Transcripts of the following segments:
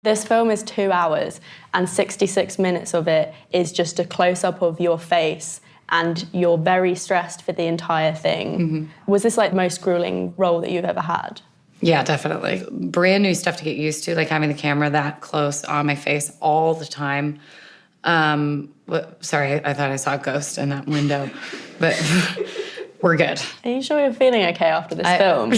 This film is 2 hours and 66 minutes of it is just a close-up of your face and you're very stressed for the entire thing. Mm-hmm. Was this like the most grueling role that you've ever had? Yeah, definitely. Brand new stuff to get used to, like having the camera that close on my face all the time. Sorry, I thought I saw a ghost in that window, but we're good. Are you sure you're feeling okay after this film?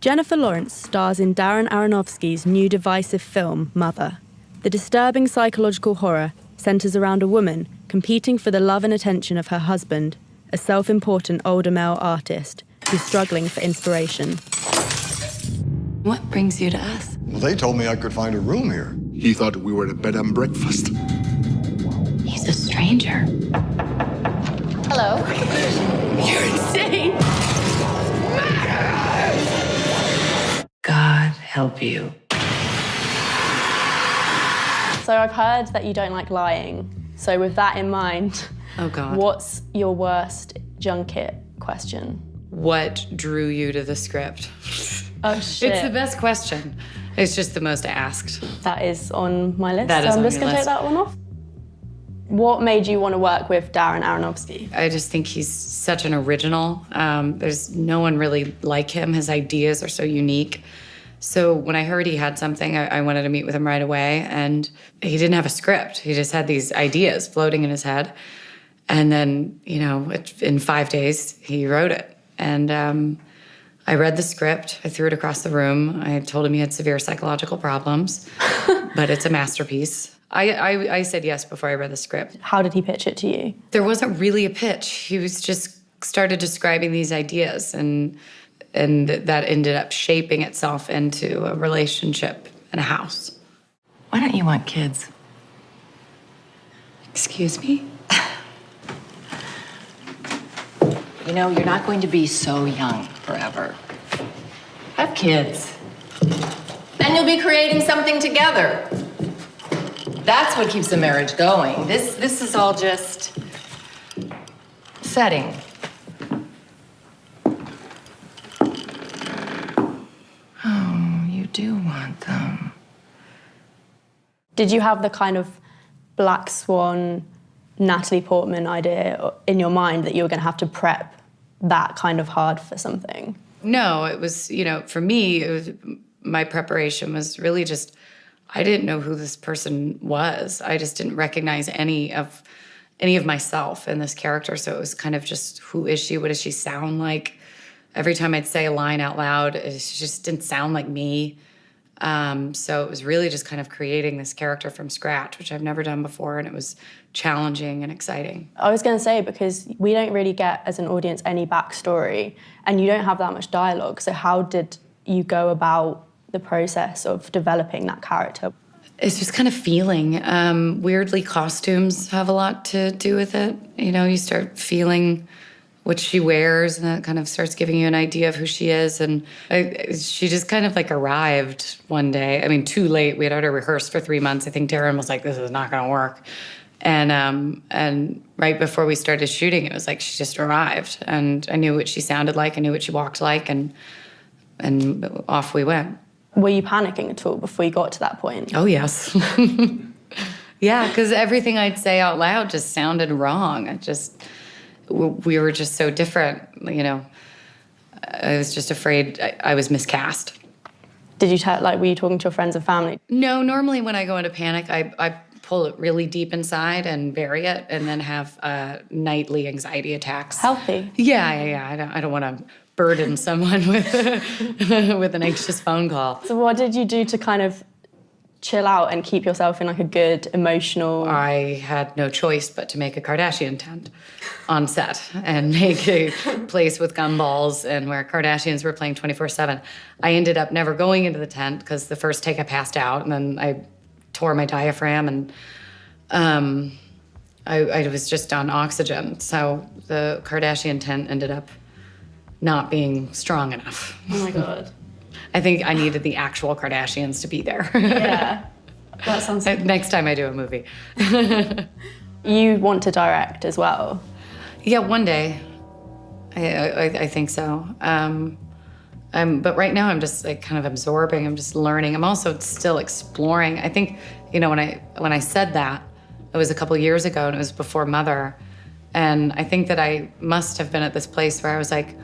Jennifer Lawrence stars in Darren Aronofsky's new divisive film, Mother. The disturbing psychological horror centres around a woman competing for the love and attention of her husband, a self-important older male artist who's struggling for inspiration. What brings you to us? Well, they told me I could find a room here. He thought we were at a bed and breakfast. He's a stranger. Hello. You're insane. God help you. So I've heard that you don't like lying. So with that in mind, oh God, what's your worst junket question? What drew you to the script? Oh shit. It's the best question. It's just the most asked. That is on my list, That so is I'm on just your gonna take list. that one off. What made you want to work with Darren Aronofsky? I just think he's such an original. There's no one really like him. His ideas are so unique. So when I heard he had something, I wanted to meet with him right away. And he didn't have a script. He just had these ideas floating in his head. And then, in 5 days, he wrote it. And I read the script. I threw it across the room. I told him he had severe psychological problems, but it's a masterpiece. I said yes before I read the script. How did he pitch it to you? There wasn't really a pitch. He was just started describing these ideas, and that ended up shaping itself into a relationship and a house. Why don't you want kids? Excuse me? You know, you're not going to be so young forever. Have kids. Then you'll be creating something together. That's what keeps the marriage going. This is all just setting. Oh, you do want them. Did you have the kind of Black Swan, Natalie Portman idea in your mind that you were going to have to prep that kind of hard for something? No, it was, for me, my preparation was really just, I didn't know who this person was. I just didn't recognize any of myself in this character. So it was kind of just, who is she? What does she sound like? Every time I'd say a line out loud, it just didn't sound like me. So it was really just kind of creating this character from scratch, which I've never done before, and it was challenging and exciting. I was going to say, because we don't really get, as an audience, any backstory, and you don't have that much dialogue. So how did you go about the process of developing that character? It's just kind of feeling. Weirdly, costumes have a lot to do with it. You start feeling what she wears, and that kind of starts giving you an idea of who she is. And she just kind of arrived one day. I mean, too late. We had already rehearsed for 3 months. I think Darren was like, this is not going to work. And right before we started shooting, it was like she just arrived. And I knew what she sounded like. I knew what she walked like. And off we went. Were you panicking at all before you got to that point? Oh, yes. Yeah, because everything I'd say out loud just sounded wrong. We were just so different, I was just afraid I was miscast. Did you were you talking to your friends and family? No, normally when I go into panic, I pull it really deep inside and bury it, and then have nightly anxiety attacks. Healthy. Yeah. I don't want to burden someone with an anxious phone call. So what did you do to kind of chill out and keep yourself in a good emotional... I had no choice but to make a Kardashian tent on set and make a place with gumballs and where Kardashians were playing 24/7. I ended up never going into the tent because the first take I passed out, and then I tore my diaphragm, and I was just on oxygen. So the Kardashian tent ended up not being strong enough. Oh my God. I think I needed the actual Kardashians to be there. Yeah, that sounds... Next time I do a movie. You want to direct as well? Yeah, one day. I think so. But right now I'm just like kind of absorbing. I'm just learning. I'm also still exploring. I think, you know, when I said that, it was a couple years ago and it was before Mother. And I think that I must have been at this place where I was like,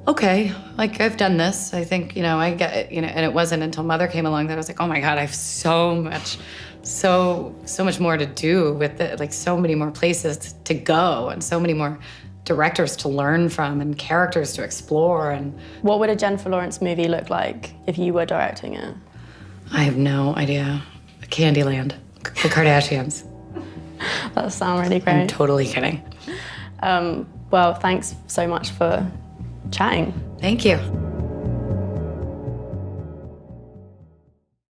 okay, like I've done this. I think, you know, I get it, you know, and it wasn't until Mother came along that I was like, oh my God, I have so much more to do with it. Like so many more places to go and so many more directors to learn from and characters to explore. And What would a Jennifer Lawrence movie look like if you were directing it? I have no idea. Candyland, the Kardashians. That sounds really great. I'm totally kidding. Well, thanks so much for chatting. Thank you.